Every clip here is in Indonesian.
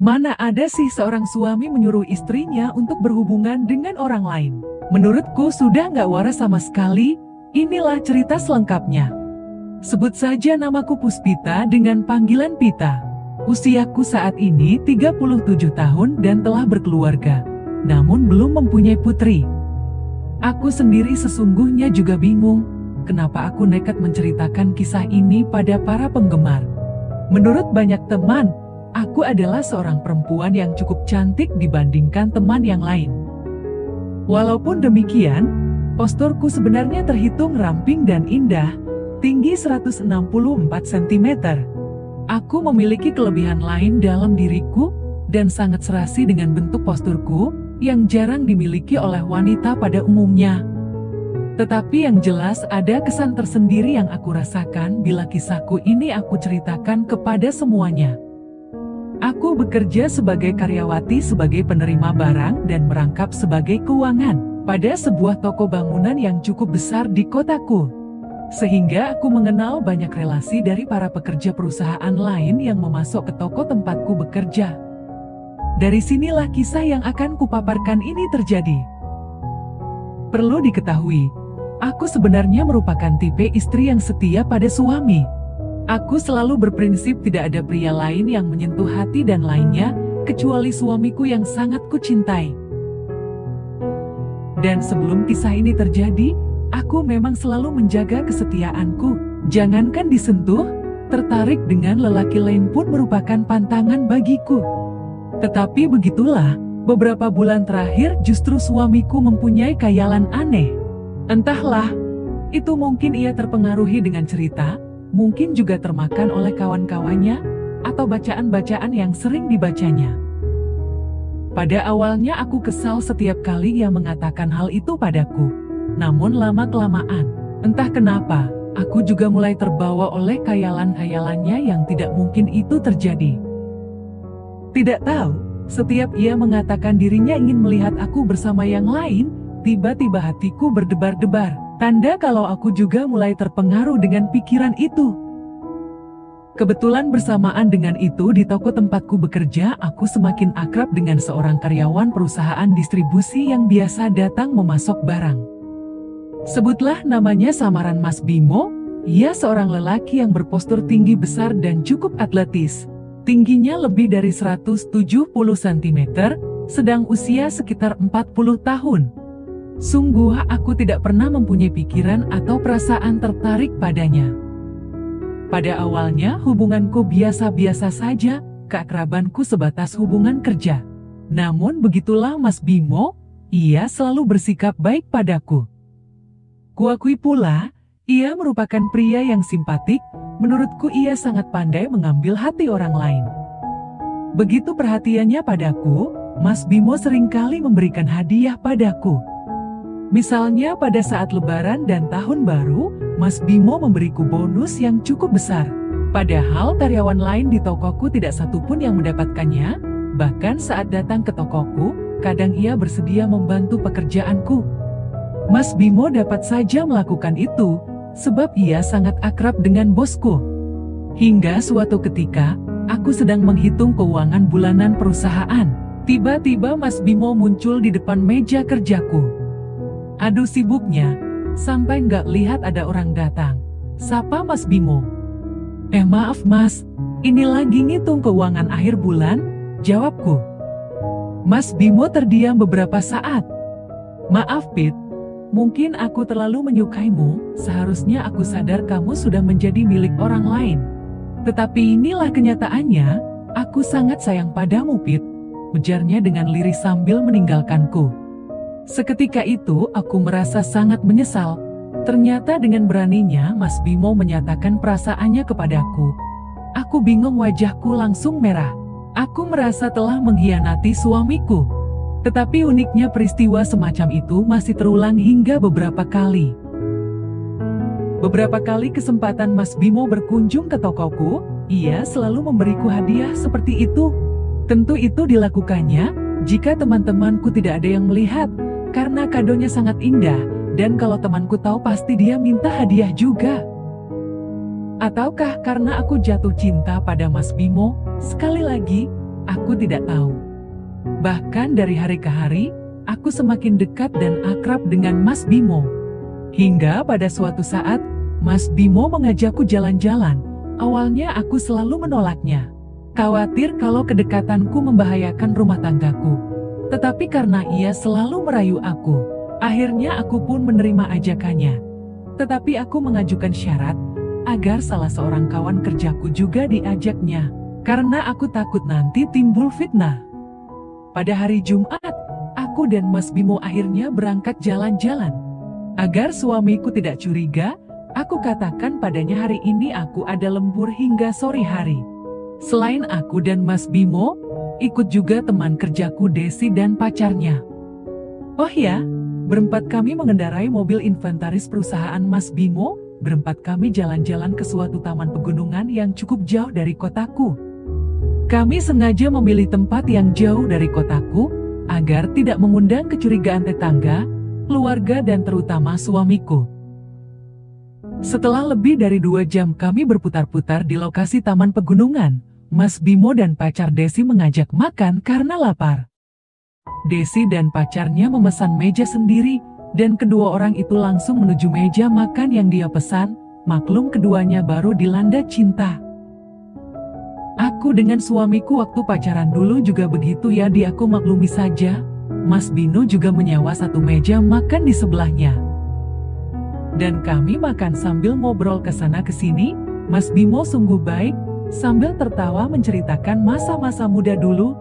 Mana ada sih seorang suami menyuruh istrinya untuk berhubungan dengan orang lain? Menurutku sudah nggak waras sama sekali. Inilah cerita selengkapnya. Sebut saja namaku Puspita dengan panggilan Pita. Usiaku saat ini 37 tahun dan telah berkeluarga, namun belum mempunyai putri. Aku sendiri sesungguhnya juga bingung, kenapa aku nekat menceritakan kisah ini pada para penggemar. Menurut banyak teman, aku adalah seorang perempuan yang cukup cantik dibandingkan teman yang lain. Walaupun demikian, posturku sebenarnya terhitung ramping dan indah, tinggi 164 cm. Aku memiliki kelebihan lain dalam diriku, dan sangat serasi dengan bentuk posturku, yang jarang dimiliki oleh wanita pada umumnya. Tetapi yang jelas ada kesan tersendiri yang aku rasakan bila kisahku ini aku ceritakan kepada semuanya. Aku bekerja sebagai karyawati sebagai penerima barang dan merangkap sebagai keuangan pada sebuah toko bangunan yang cukup besar di kotaku. Sehingga aku mengenal banyak relasi dari para pekerja perusahaan lain yang memasuk ke toko tempatku bekerja. Dari sinilah kisah yang akan kupaparkan ini terjadi. Perlu diketahui, aku sebenarnya merupakan tipe istri yang setia pada suami. Aku selalu berprinsip tidak ada pria lain yang menyentuh hati dan lainnya, kecuali suamiku yang sangat kucintai. Dan sebelum kisah ini terjadi, aku memang selalu menjaga kesetiaanku. Jangankan disentuh, tertarik dengan lelaki lain pun merupakan pantangan bagiku. Tetapi begitulah, beberapa bulan terakhir justru suamiku mempunyai khayalan aneh. Entahlah, itu mungkin ia terpengaruhi dengan cerita, mungkin juga termakan oleh kawan-kawannya, atau bacaan-bacaan yang sering dibacanya. Pada awalnya aku kesal setiap kali ia mengatakan hal itu padaku. Namun lama-kelamaan, entah kenapa, aku juga mulai terbawa oleh khayalan-khayalannya yang tidak mungkin itu terjadi. Tidak tahu, setiap ia mengatakan dirinya ingin melihat aku bersama yang lain, tiba-tiba hatiku berdebar-debar. Tanda kalau aku juga mulai terpengaruh dengan pikiran itu. Kebetulan bersamaan dengan itu di toko tempatku bekerja, aku semakin akrab dengan seorang karyawan perusahaan distribusi yang biasa datang memasok barang. Sebutlah namanya samaran Mas Bimo, ia seorang lelaki yang berpostur tinggi besar dan cukup atletis. Tingginya lebih dari 170 cm, sedang usia sekitar 40 tahun. Sungguh aku tidak pernah mempunyai pikiran atau perasaan tertarik padanya. Pada awalnya hubunganku biasa-biasa saja, keakrabanku sebatas hubungan kerja. Namun begitulah Mas Bimo, ia selalu bersikap baik padaku. Kuakui pula, ia merupakan pria yang simpatik, menurutku ia sangat pandai mengambil hati orang lain. Begitu perhatiannya padaku, Mas Bimo seringkali memberikan hadiah padaku. Misalnya pada saat Lebaran dan Tahun Baru, Mas Bimo memberiku bonus yang cukup besar. Padahal karyawan lain di tokoku tidak satupun yang mendapatkannya, bahkan saat datang ke tokoku, kadang ia bersedia membantu pekerjaanku. Mas Bimo dapat saja melakukan itu, sebab ia sangat akrab dengan bosku. Hingga suatu ketika, aku sedang menghitung keuangan bulanan perusahaan. Tiba-tiba Mas Bimo muncul di depan meja kerjaku. Aduh sibuknya, sampai nggak lihat ada orang datang. Sapa Mas Bimo. Maaf Mas, ini lagi ngitung keuangan akhir bulan, jawabku. Mas Bimo terdiam beberapa saat. Maaf Pit, mungkin aku terlalu menyukaimu, seharusnya aku sadar kamu sudah menjadi milik orang lain. Tetapi inilah kenyataannya, aku sangat sayang padamu Pit, ujarnya dengan lirih sambil meninggalkanku. Seketika itu aku merasa sangat menyesal. Ternyata dengan beraninya Mas Bimo menyatakan perasaannya kepadaku. Aku bingung, wajahku langsung merah. Aku merasa telah mengkhianati suamiku. Tetapi uniknya peristiwa semacam itu masih terulang hingga beberapa kali. Beberapa kali kesempatan Mas Bimo berkunjung ke tokoku, ia selalu memberiku hadiah seperti itu. Tentu itu dilakukannya jika teman-temanku tidak ada yang melihat, karena kadonya sangat indah, dan kalau temanku tahu pasti dia minta hadiah juga. Ataukah karena aku jatuh cinta pada Mas Bimo? Sekali lagi, Aku tidak tahu. Bahkan dari hari ke hari, aku semakin dekat dan akrab dengan Mas Bimo. Hingga pada suatu saat, Mas Bimo mengajakku jalan-jalan. Awalnya aku selalu menolaknya. Khawatir kalau kedekatanku membahayakan rumah tanggaku. Tetapi karena ia selalu merayu aku, akhirnya aku pun menerima ajakannya. Tetapi aku mengajukan syarat, agar salah seorang kawan kerjaku juga diajaknya. Karena aku takut nanti timbul fitnah. Pada hari Jumat, aku dan Mas Bimo akhirnya berangkat jalan-jalan. Agar suamiku tidak curiga, aku katakan padanya hari ini aku ada lembur hingga sore hari. Selain aku dan Mas Bimo, ikut juga teman kerjaku Desi dan pacarnya. Oh ya, berempat kami mengendarai mobil inventaris perusahaan Mas Bimo. Berempat kami jalan-jalan ke suatu taman pegunungan yang cukup jauh dari kotaku. Kami sengaja memilih tempat yang jauh dari kotaku, agar tidak mengundang kecurigaan tetangga, keluarga dan terutama suamiku. Setelah lebih dari 2 jam kami berputar-putar di lokasi taman pegunungan, Mas Bimo dan pacar Desi mengajak makan karena lapar. Desi dan pacarnya memesan meja sendiri, dan kedua orang itu langsung menuju meja makan yang dia pesan. Maklum keduanya baru dilanda cinta. Aku dengan suamiku waktu pacaran dulu juga begitu ya, di aku maklumi saja. Mas Bino juga menyewa satu meja makan di sebelahnya. Dan kami makan sambil ngobrol ke sana ke sini. Mas Bimo sungguh baik, sambil tertawa menceritakan masa-masa muda dulu.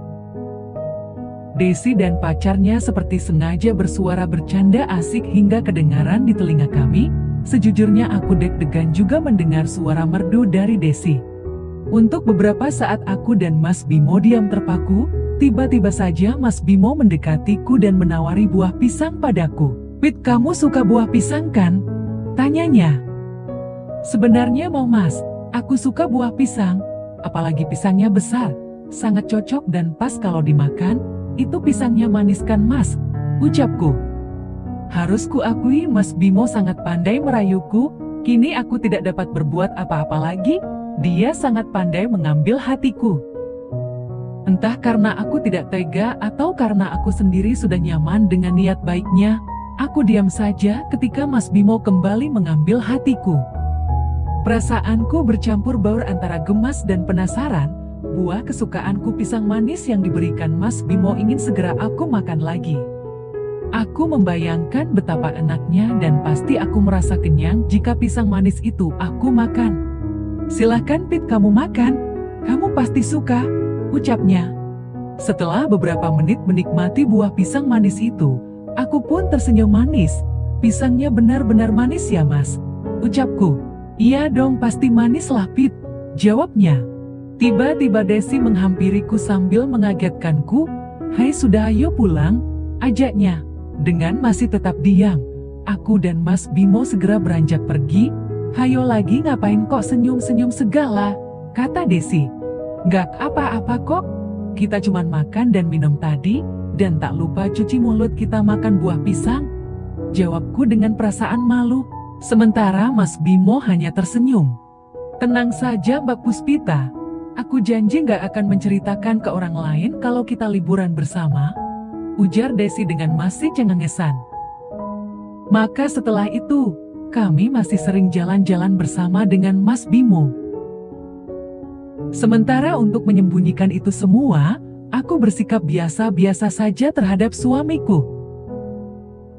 Desi dan pacarnya seperti sengaja bersuara bercanda asik hingga kedengaran di telinga kami. Sejujurnya aku deg-degan juga mendengar suara merdu dari Desi. Untuk beberapa saat aku dan Mas Bimo diam terpaku. Tiba-tiba saja Mas Bimo mendekatiku dan menawari buah pisang padaku. "Pit, kamu suka buah pisang kan?" tanyanya. "Sebenarnya mau Mas, aku suka buah pisang, apalagi pisangnya besar, sangat cocok dan pas kalau dimakan. Itu pisangnya manis kan Mas?" ucapku. Harus kuakui Mas Bimo sangat pandai merayuku. Kini aku tidak dapat berbuat apa-apa lagi. Dia sangat pandai mengambil hatiku. Entah karena aku tidak tega atau karena aku sendiri sudah nyaman dengan niat baiknya, aku diam saja ketika Mas Bimo kembali mengambil hatiku. Perasaanku bercampur baur antara gemas dan penasaran. Buah kesukaanku pisang manis yang diberikan Mas Bimo ingin segera aku makan lagi. Aku membayangkan betapa enaknya dan pasti aku merasa kenyang jika pisang manis itu aku makan. "Silahkan Pit, kamu makan, kamu pasti suka," ucapnya. Setelah beberapa menit menikmati buah pisang manis itu, aku pun tersenyum manis. "Pisangnya benar-benar manis ya Mas?" ucapku. "Iya dong, pasti manis lah Pit," jawabnya. Tiba-tiba Desi menghampiriku sambil mengagetkanku. "Hai sudah, ayo pulang," ajaknya. Dengan masih tetap diam, aku dan Mas Bimo segera beranjak pergi. "Hayo lagi, ngapain kok senyum-senyum segala?" kata Desi. "Gak apa-apa kok, kita cuman makan dan minum tadi, dan tak lupa cuci mulut kita makan buah pisang," jawabku dengan perasaan malu. Sementara Mas Bimo hanya tersenyum. "Tenang saja Mbak Puspita, aku janji gak akan menceritakan ke orang lain kalau kita liburan bersama," ujar Desi dengan masih cengengesan. Maka setelah itu, kami masih sering jalan-jalan bersama dengan Mas Bimo. Sementara untuk menyembunyikan itu semua, aku bersikap biasa-biasa saja terhadap suamiku.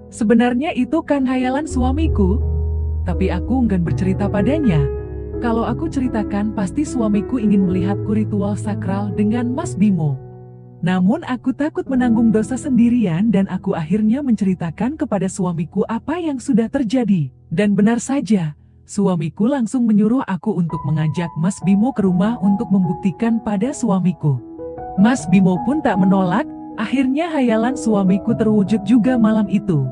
Sebenarnya itu kan hayalan suamiku, tapi aku enggan bercerita padanya. Kalau aku ceritakan pasti suamiku ingin melihatku ritual sakral dengan Mas Bimo. Namun aku takut menanggung dosa sendirian dan aku akhirnya menceritakan kepada suamiku apa yang sudah terjadi. Dan benar saja, suamiku langsung menyuruh aku untuk mengajak Mas Bimo ke rumah untuk membuktikan pada suamiku. Mas Bimo pun tak menolak, akhirnya hayalan suamiku terwujud juga malam itu.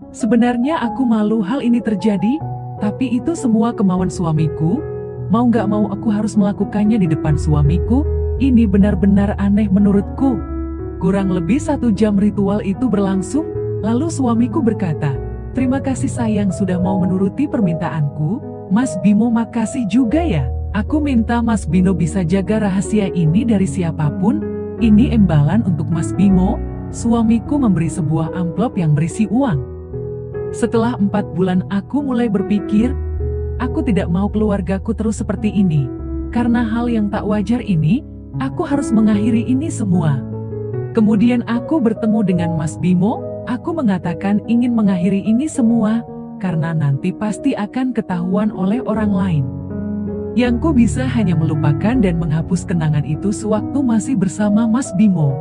Sebenarnya aku malu hal ini terjadi, tapi itu semua kemauan suamiku. Mau gak mau aku harus melakukannya di depan suamiku. Ini benar-benar aneh menurutku. Kurang lebih 1 jam ritual itu berlangsung, lalu suamiku berkata, "Terima kasih sayang sudah mau menuruti permintaanku, Mas Bimo makasih juga ya. Aku minta Mas Bimo bisa jaga rahasia ini dari siapapun, Ini imbalan untuk Mas Bimo. Suamiku memberi sebuah amplop yang berisi uang. Setelah 4 bulan aku mulai berpikir, aku tidak mau keluargaku terus seperti ini. Karena hal yang tak wajar ini, aku harus mengakhiri ini semua. Kemudian aku bertemu dengan Mas Bimo, aku mengatakan ingin mengakhiri ini semua, karena nanti pasti akan ketahuan oleh orang lain. Yang ku bisa hanya melupakan dan menghapus kenangan itu sewaktu masih bersama Mas Bimo.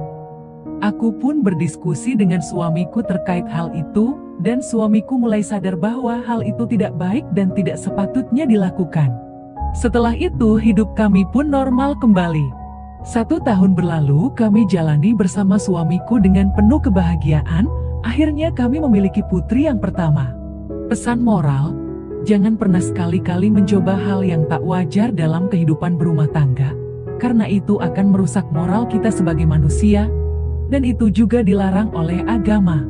Aku pun berdiskusi dengan suamiku terkait hal itu, dan suamiku mulai sadar bahwa hal itu tidak baik dan tidak sepatutnya dilakukan. Setelah itu hidup kami pun normal kembali. 1 tahun berlalu kami jalani bersama suamiku dengan penuh kebahagiaan, akhirnya kami memiliki putri yang pertama. Pesan moral, jangan pernah sekali-kali mencoba hal yang tak wajar dalam kehidupan berumah tangga, karena itu akan merusak moral kita sebagai manusia, dan itu juga dilarang oleh agama.